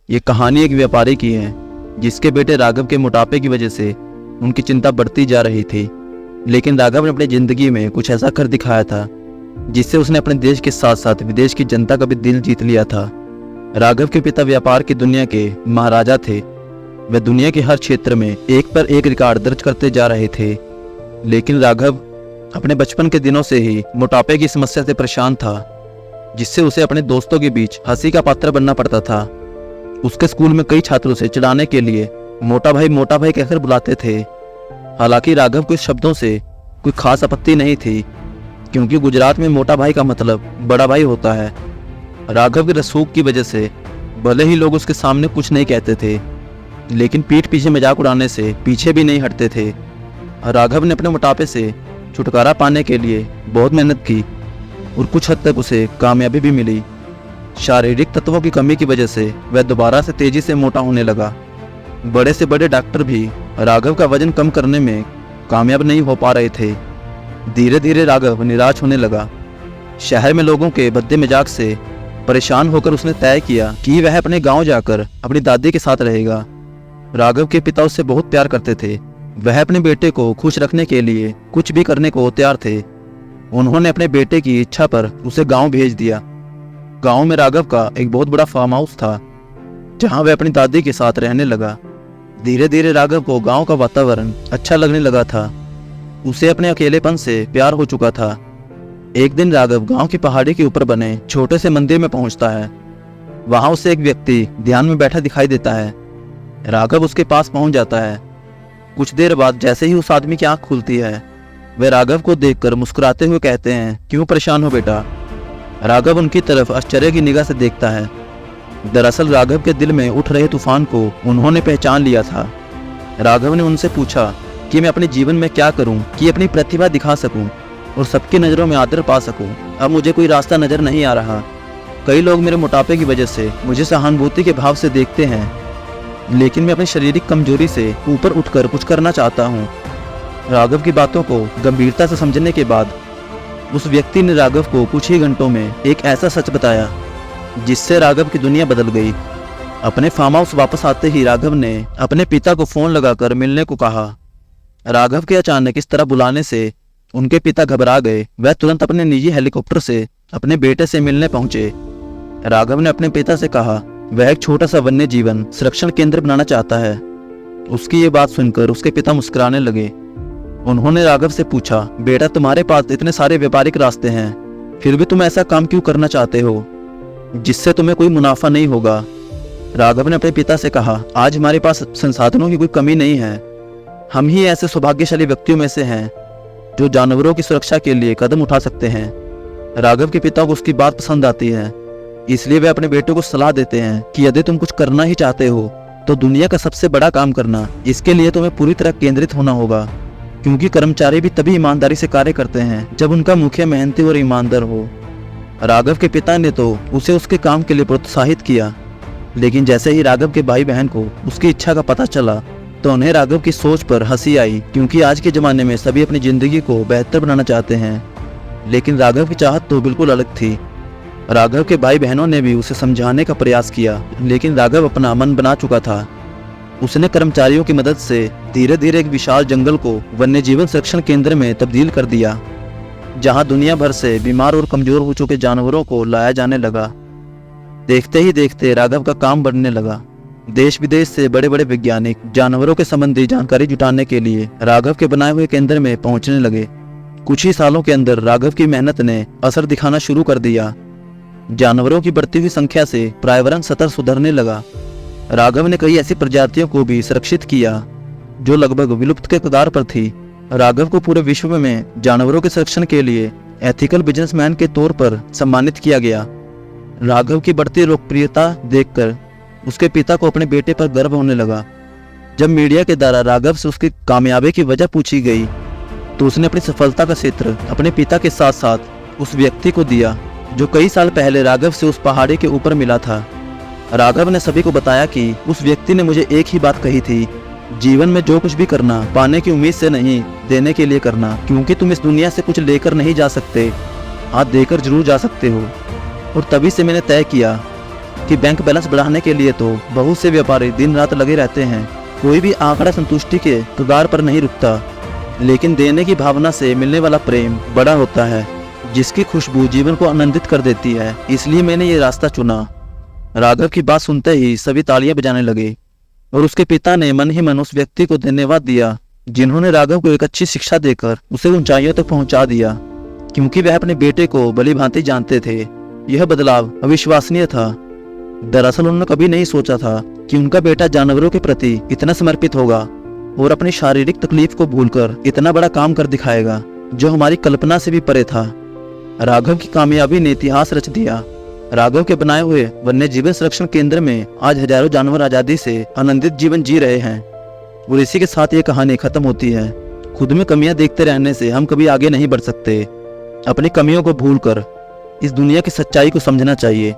ये कहानी एक व्यापारी की है जिसके बेटे राघव के मोटापे की वजह से उनकी चिंता बढ़ती जा रही थी। लेकिन राघव ने अपनी जिंदगी में कुछ ऐसा कर दिखाया था जिससे उसने अपने देश के साथ साथ विदेश की जनता का भी दिल जीत लिया था। राघव के पिता व्यापार की दुनिया के महाराजा थे। वे दुनिया के हर क्षेत्र में एक पर एक रिकॉर्ड दर्ज करते जा रहे थे। लेकिन राघव अपने बचपन के दिनों से ही मोटापे की समस्या से परेशान था, जिससे उसे अपने दोस्तों के बीच हंसी का पात्र बनना पड़ता था। उसके स्कूल में कई छात्रों से चिढ़ाने के लिए मोटा भाई कहकर बुलाते थे। हालांकि राघव को इस शब्दों से कोई खास आपत्ति नहीं थी, क्योंकि गुजरात में मोटा भाई का मतलब बड़ा भाई होता है। राघव के रसूख की वजह से भले ही लोग उसके सामने कुछ नहीं कहते थे, लेकिन पीठ पीछे मजाक उड़ाने से पीछे भी नहीं हटते थे। राघव ने अपने मोटापे से छुटकारा पाने के लिए बहुत मेहनत की और कुछ हद तक उसे कामयाबी भी मिली। शारीरिक तत्वों की कमी की वजह से वह दोबारा से तेजी से मोटा होने लगा। बड़े से बड़े डॉक्टर भी राघव का वजन कम करने में कामयाब नहीं हो पा रहे थे। धीरे धीरे राघव निराश होने लगा। शहर में लोगों के भद्दे मजाक से परेशान होकर उसने तय किया कि वह अपने गांव जाकर अपनी दादी के साथ रहेगा। राघव के पिता उससे बहुत प्यार करते थे। वह अपने बेटे को खुश रखने के लिए कुछ भी करने को तैयार थे। उन्होंने अपने बेटे की इच्छा पर उसे गांव भेज दिया। गांव में राघव का एक बहुत बड़ा फार्म हाउस था, जहां वह अपनी दादी के साथ रहने लगा। धीरे धीरे राघव को गांव का वातावरण अच्छा लगने लगा था। उसे अपने अकेलेपन से प्यार हो चुका था। एक दिन राघव गांव की पहाड़ी के ऊपर बने छोटे से मंदिर में पहुंचता है। वहां उसे एक व्यक्ति ध्यान में बैठा दिखाई देता है। राघव उसके पास पहुंच जाता है। कुछ देर बाद जैसे ही उस आदमी की आंख खुलती है, वे राघव को देखकर मुस्कुराते हुए कहते हैं, क्यों परेशान हो बेटा? राघव उनकी तरफ आश्चर्य की निगाह से देखता है। दरअसल राघव के दिल में उठ रहे तूफान को उन्होंने पहचान लिया था। राघव ने उनसे पूछा कि मैं अपने जीवन में क्या करूं कि अपनी प्रतिभा दिखा सकूं और सबकी नज़रों में आदर पा सकूं। अब मुझे कोई रास्ता नजर नहीं आ रहा। कई लोग मेरे मोटापे की वजह से मुझे सहानुभूति के भाव से देखते हैं, लेकिन मैं अपनी शारीरिक कमजोरी से ऊपर उठकर कुछ करना चाहता हूँ। राघव की बातों को गंभीरता से समझने के बाद उस व्यक्ति ने राघव को कुछ ही घंटों में एक ऐसा सच बताया जिससे राघव की दुनिया बदल गई। अपने फार्म हाउस वापस आते ही राघव ने अपने पिता को फोन लगाकर मिलने को कहा। राघव के अचानक इस तरह बुलाने से उनके पिता घबरा गए। वह तुरंत अपने निजी हेलीकॉप्टर से अपने बेटे से मिलने पहुंचे। राघव ने अपने पिता से कहा वह एक छोटा सा वन्य जीवन संरक्षण केंद्र बनाना चाहता है। उसकी ये बात सुनकर उसके पिता मुस्कुराने लगे। उन्होंने राघव से पूछा, बेटा तुम्हारे पास इतने सारे व्यापारिक रास्ते हैं, फिर भी तुम ऐसा काम क्यों करना चाहते हो जिससे तुम्हें कोई मुनाफा नहीं होगा? राघव ने अपने पिता से कहा, आज हमारे पास संसाधनों की कोई कमी नहीं है। हम ही ऐसे सौभाग्यशाली व्यक्तियों में से हैं जो जानवरों की सुरक्षा के लिए कदम उठा सकते हैं। राघव के पिता को उसकी बात पसंद आती है, इसलिए वे अपने बेटे को सलाह देते हैं कि यदि तुम कुछ करना ही चाहते हो तो दुनिया का सबसे बड़ा काम करना। इसके लिए तुम्हें पूरी तरह केंद्रित होना होगा, क्योंकि कर्मचारी भी तभी ईमानदारी से कार्य करते हैं जब उनका मुखिया मेहनती और ईमानदार हो। राघव के पिता ने तो उसे उसके काम के लिए प्रोत्साहित किया, लेकिन जैसे ही राघव के भाई बहन को उसकी इच्छा का पता चला तो उन्हें राघव की सोच पर हंसी आई, क्योंकि आज के ज़माने में सभी अपनी ज़िंदगी को बेहतर बनाना चाहते हैं। लेकिन राघव की चाहत तो बिल्कुल अलग थी। राघव के भाई बहनों ने भी उसे समझाने का प्रयास किया, लेकिन राघव अपना मन बना चुका था। उसने कर्मचारियों की मदद से धीरे धीरे एक विशाल जंगल को वन्य जीवन संरक्षण केंद्र में तब्दील कर दिया, जहां दुनिया भर से बीमार और कमजोर हो चुके जानवरों को लाया जाने लगा। देखते ही देखते राघव का काम बढ़ने लगा। देश विदेश से बड़े बड़े वैज्ञानिक जानवरों के संबंधी जानकारी जुटाने के लिए राघव के बनाए हुए केंद्र में पहुंचने लगे। कुछ ही सालों के अंदर राघव की मेहनत ने असर दिखाना शुरू कर दिया। जानवरों की बढ़ती हुई संख्या से पर्यावरण स्तर सुधरने लगा। राघव ने कई ऐसी प्रजातियों को भी संरक्षित किया जो लगभग विलुप्त के कगार पर थी। राघव को पूरे विश्व में जानवरों के संरक्षण के लिए एथिकल बिजनेसमैन के तौर पर सम्मानित किया गया। राघव की बढ़ती लोकप्रियता देखकर उसके पिता को अपने बेटे पर गर्व होने लगा। जब मीडिया के द्वारा राघव से उसकी कामयाबी की वजह पूछी गई तो उसने अपनी सफलता का क्षेत्र अपने पिता के साथ साथ उस व्यक्ति को दिया जो कई साल पहले राघव से उस पहाड़ी के ऊपर मिला था। राघव ने सभी को बताया कि उस व्यक्ति ने मुझे एक ही बात कही थी, जीवन में जो कुछ भी करना पाने की उम्मीद से नहीं, देने के लिए करना, क्योंकि तुम इस दुनिया से कुछ लेकर नहीं जा सकते, हाथ देकर जरूर जा सकते हो। और तभी से मैंने तय किया कि बैंक बैलेंस बढ़ाने के लिए तो बहुत से व्यापारी दिन रात लगे रहते हैं। कोई भी आंकड़ा संतुष्टि के कगार पर नहीं रुकता, लेकिन देने की भावना से मिलने वाला प्रेम बड़ा होता है, जिसकी खुशबू जीवन को आनंदित कर देती है। इसलिए मैंने ये रास्ता चुना। राघव की बात सुनते ही सभी तालियां बजाने लगे और उसके पिता ने मन ही मन उस व्यक्ति को धन्यवाद दिया जिन्होंने राघव को एक अच्छी शिक्षा देकर उसे ऊंचाइयों तक पहुंचा दिया, क्योंकि वह अपने बेटे को भली भांति जानते थे। यह बदलाव अविश्वसनीय था। दरअसल उन्होंने कभी नहीं सोचा था कि उनका बेटा जानवरों के प्रति इतना समर्पित होगा और अपनी शारीरिक तकलीफ को भूलकर इतना बड़ा काम कर दिखाएगा जो हमारी कल्पना से भी परे था। राघव की कामयाबी ने इतिहास रच दिया। राघव के बनाए हुए वन्य जीवन संरक्षण केंद्र में आज हजारों जानवर आजादी से आनंदित जीवन जी रहे हैं। और इसी के साथ ये कहानी खत्म होती है। खुद में कमियां देखते रहने से हम कभी आगे नहीं बढ़ सकते। अपनी कमियों को भूलकर इस दुनिया की सच्चाई को समझना चाहिए।